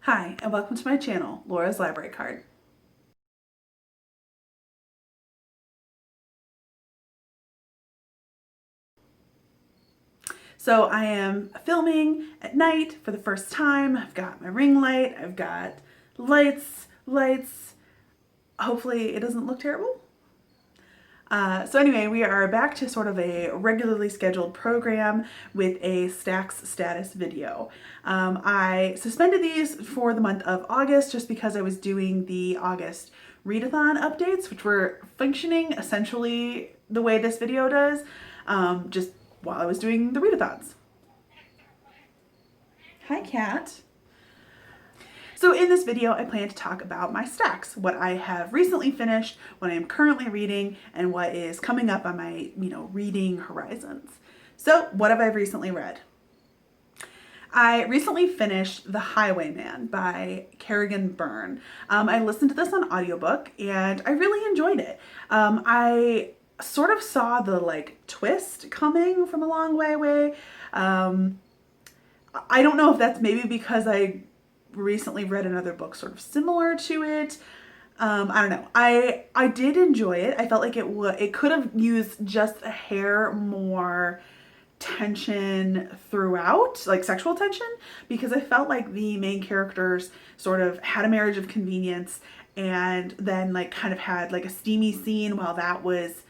Hi, and welcome to my channel, Laura's Library Card. So I am filming at night for the first time. I've got my ring light, I've got lights. Hopefully it doesn't look terrible. So anyway, we are back to sort of a regularly scheduled program with a Stacks status video. I suspended these for the month of August just because I was doing the August readathon updates, which were functioning essentially the way this video does, just while I was doing the readathons. Hi, cat. So in this video, I plan to talk about my stacks, what I have recently finished, what I am currently reading, and what is coming up on my, reading horizons. So what have I recently read? I recently finished The Highwayman by Kerrigan Byrne. I listened to this on audiobook and I really enjoyed it. I sort of saw the twist coming from a long way away. I don't know if that's maybe because I recently read another book sort of similar to it. I don't know. I did enjoy it. I felt like it could have used just a hair more tension throughout, like sexual tension, because I felt like the main characters sort of had a marriage of convenience and then kind of had a steamy scene while that was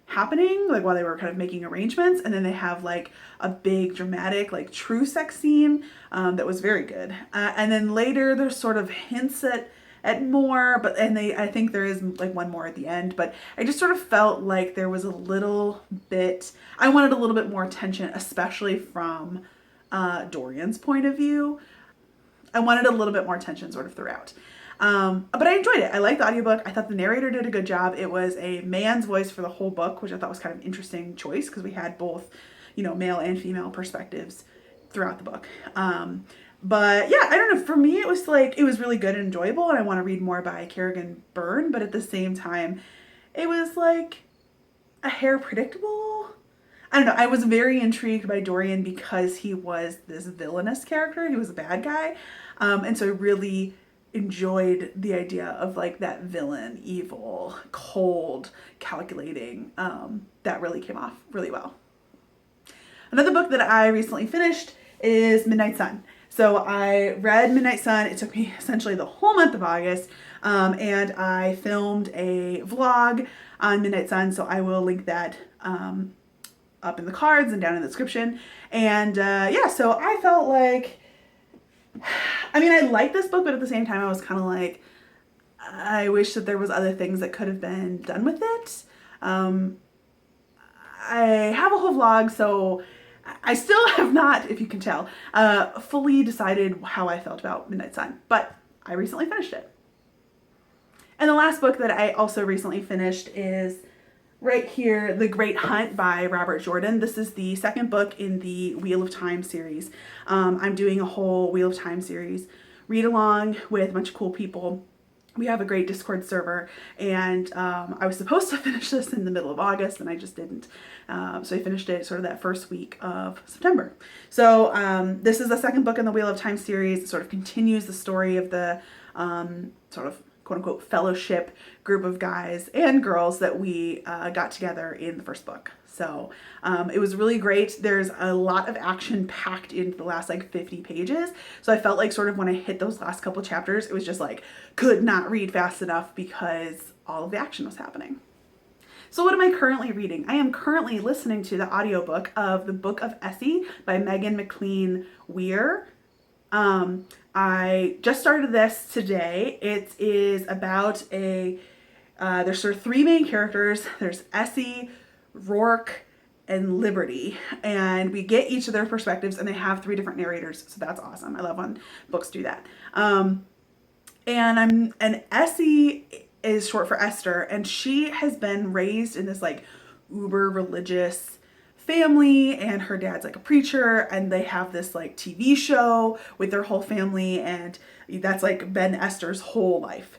happening, while they were kind of making arrangements, and then they have a big dramatic true sex scene that was very good, and then later there's sort of hints at more, but I think there is one more at the end, but I just sort of felt like there was a little bit, I wanted a little bit more attention, especially from Dorian's point of view. I wanted a little bit more attention sort of throughout. But I enjoyed it. I liked the audiobook. I thought the narrator did a good job. It was a man's voice for the whole book, which I thought was kind of an interesting choice because we had both, male and female perspectives throughout the book. But yeah, I don't know. For me, it was really good and enjoyable, and I want to read more by Kerrigan Byrne, but at the same time, it was a hair predictable. I don't know. I was very intrigued by Dorian because he was this villainous character. He was a bad guy. And so I really enjoyed the idea of that villain, evil, cold, calculating. That really came off really well. Another book that I recently finished is Midnight Sun. So I read Midnight Sun. It took me essentially the whole month of August, and I filmed a vlog on Midnight Sun, so I will link that up in the cards and down in the description. And yeah, so I felt I liked this book, but at the same time I was kind of I wish that there was other things that could have been done with it. I have a whole vlog, so I still have not, if you can tell, fully decided how I felt about Midnight Sun, but I recently finished it. And the last book that I also recently finished is right here, The Great Hunt by Robert Jordan. This is the second book in the Wheel of Time series. I'm doing a whole Wheel of Time series read along with a bunch of cool people. We have a great Discord server, and I was supposed to finish this in the middle of August, and I just didn't. So I finished it sort of that first week of September. So this is the second book in the Wheel of Time series. It sort of continues the story of the sort of quote-unquote fellowship group of guys and girls that we got together in the first book. So it was really great. There's a lot of action packed into the last 50 pages. So I felt sort of when I hit those last couple chapters, it was just could not read fast enough because all of the action was happening. So what am I currently reading? I am currently listening to the audiobook of The Book of Essie by Meghan, MacLean, Weir. I just started this today. It is about there's sort of three main characters. There's Essie, Rourke, and Liberty, and we get each of their perspectives, and they have three different narrators, so that's awesome. I love when books do that. And Essie is short for Esther, and she has been raised in this uber religious family, and her dad's a preacher, and they have this TV show with their whole family, and that's been Esther's whole life.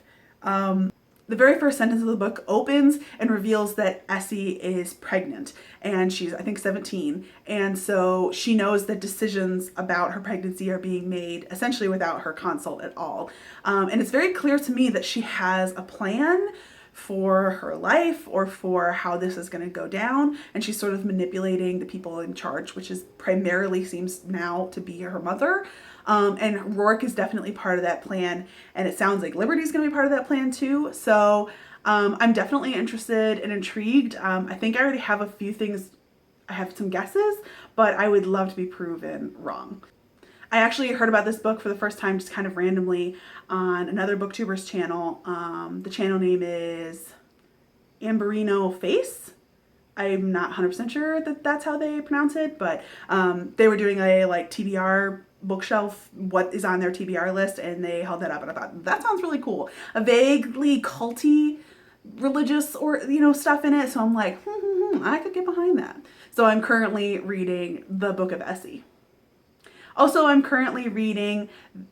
the very first sentence of the book opens and reveals that Essie is pregnant, and she's, I think, 17. And so she knows that decisions about her pregnancy are being made essentially without her consult at all. And it's very clear to me that she has a plan for her life or for how this is going to go down. And she's sort of manipulating the people in charge, which is primarily seems now to be her mother. And Rourke is definitely part of that plan. And it sounds like Liberty's going to be part of that plan too. So I'm definitely interested and intrigued. I think I already have a few things. I have some guesses, but I would love to be proven wrong. I actually heard about this book for the first time just kind of randomly on another booktuber's channel. The channel name is Amberino Face. I'm not 100% sure that that's how they pronounce it, but they were doing a like TBR bookshelf, what is on their TBR list, and they held that up, and I thought, that sounds really cool. A vaguely culty religious or, you know, stuff in it, so I'm like, I could get behind that. So I'm currently reading the Book of Essie. Also, I'm currently reading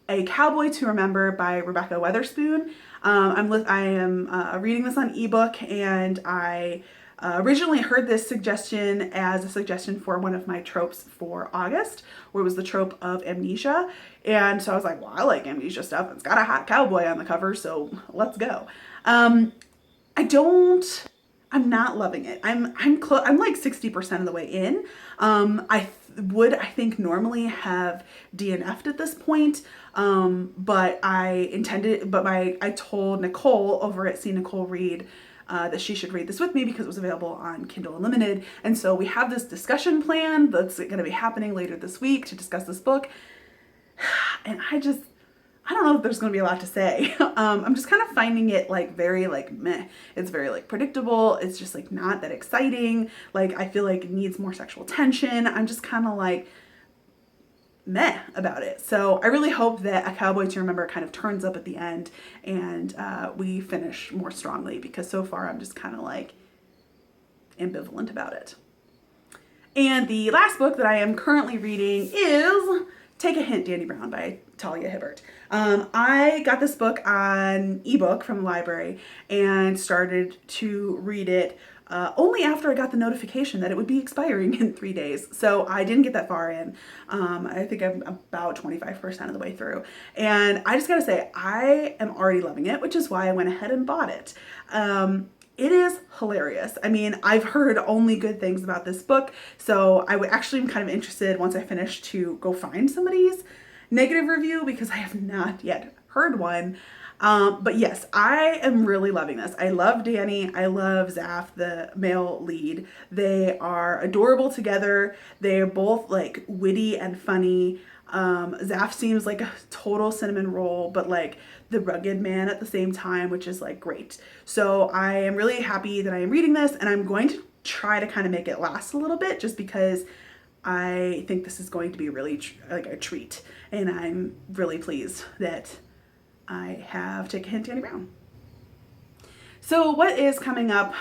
A Cowboy to Remember by Rebekah Weatherspoon. I am reading this on ebook, and I originally heard this suggestion as a suggestion for one of my tropes for August, where it was the trope of amnesia. And so I was like, well, I like amnesia stuff. It's got a hot cowboy on the cover, so let's go. I'm not loving it. I'm like 60% of the way in. I think normally have DNF'd at this point. But I told Nicole over at See Nicole Read that she should read this with me because it was available on Kindle Unlimited. And so we have this discussion plan that's going to be happening later this week to discuss this book. And I don't know if there's going to be a lot to say. I'm just kind of finding it like very like meh. It's very like predictable. It's just like not that exciting. Like I feel like it needs more sexual tension. I'm just kind of like meh about it. So I really hope that A Cowboy to Remember kind of turns up at the end and we finish more strongly, because so far I'm just kind of like ambivalent about it. And the last book that I am currently reading is Take a Hint, Dani Brown by Talia Hibbert. I got this book on ebook from the library and started to read it only after I got the notification that it would be expiring in 3 days. So I didn't get that far in. I think I'm about 25% of the way through. And I just gotta say, I am already loving it, which is why I went ahead and bought it. It is hilarious. I mean, I've heard only good things about this book, so I would actually am kind of interested once I finish to go find somebody's negative review, because I have not yet heard one. But yes, I am really loving this. I love Dani. I love Zaf, the male lead. They are adorable together. They are both like witty and funny. Zaf seems like a total cinnamon roll, but like the rugged man at the same time, which is like great. So I am really happy that I am reading this, and I'm going to try to kind of make it last a little bit, just because I think this is going to be really like a treat, and I'm really pleased that I have Take a Hint, Dani Brown. So what is coming up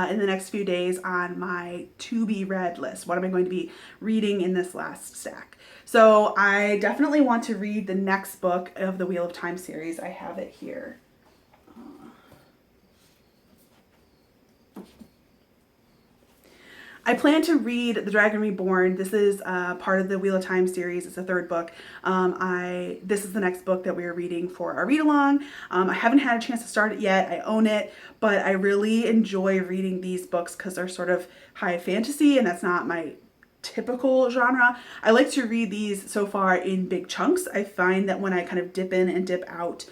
in the next few days on my to be read list? What am I going to be reading in this last stack? So I definitely want to read the next book of the Wheel of Time series. I have it here. I plan to read The Dragon Reborn. This is part of the Wheel of Time series. It's the third book. This is the next book that we're reading for our read-along. I haven't had a chance to start it yet. I own it, but I really enjoy reading these books because they're sort of high fantasy, and that's not my typical genre. I like to read these so far in big chunks. I find that when I kind of dip in and dip out,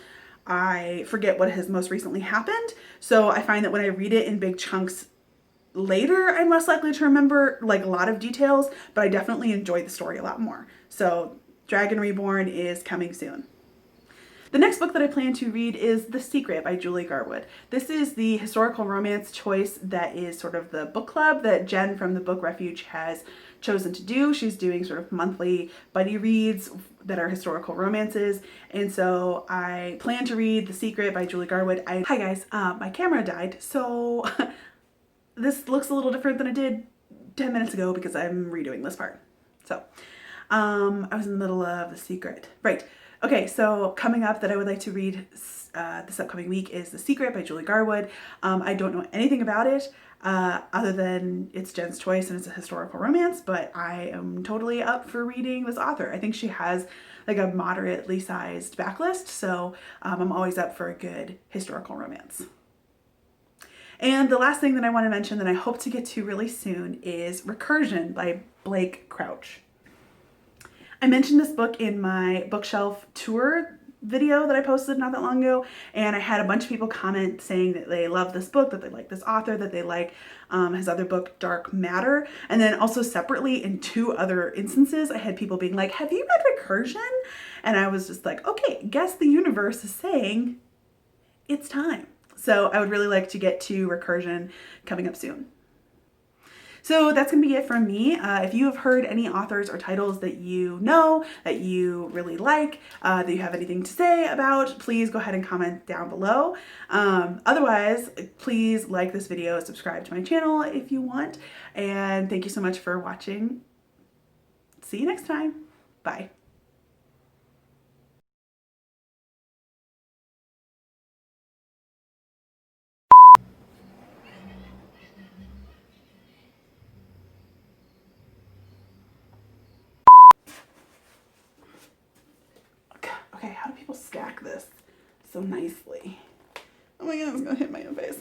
I forget what has most recently happened. So I find that when I read it in big chunks later, I'm less likely to remember like a lot of details, but I definitely enjoy the story a lot more. So Dragon Reborn is coming soon. The next book that I plan to read is The Secret by Julie Garwood. This is the historical romance choice that is sort of the book club that Jen from the Book Refuge has chosen to do. She's doing sort of monthly buddy reads that are historical romances. And so I plan to read The Secret by Julie Garwood. Hi guys, my camera died, so this looks a little different than it did 10 minutes ago because I'm redoing this part. So I was in the middle of The Secret. Right. Okay, so coming up that I would like to read this upcoming week is The Secret by Julie Garwood. I don't know anything about it other than it's Jen's choice and it's a historical romance, but I am totally up for reading this author. I think she has like a moderately sized backlist, so I'm always up for a good historical romance. And the last thing that I want to mention that I hope to get to really soon is Recursion by Blake Crouch. I mentioned this book in my bookshelf tour video that I posted not that long ago, and I had a bunch of people comment saying that they love this book, that they like this author, that they like his other book, Dark Matter. And then also separately in 2 other instances, I had people being like, have you read Recursion? And I was just like, okay, guess the universe is saying it's time. So I would really like to get to Recursion coming up soon. So that's going to be it from me. If you have heard any authors or titles that you know, that you really like, that you have anything to say about, please go ahead and comment down below. Otherwise, please like this video, subscribe to my channel if you want, and thank you so much for watching. See you next time. Bye. Okay, how do people stack this so nicely? Oh my god, it's gonna hit my own face.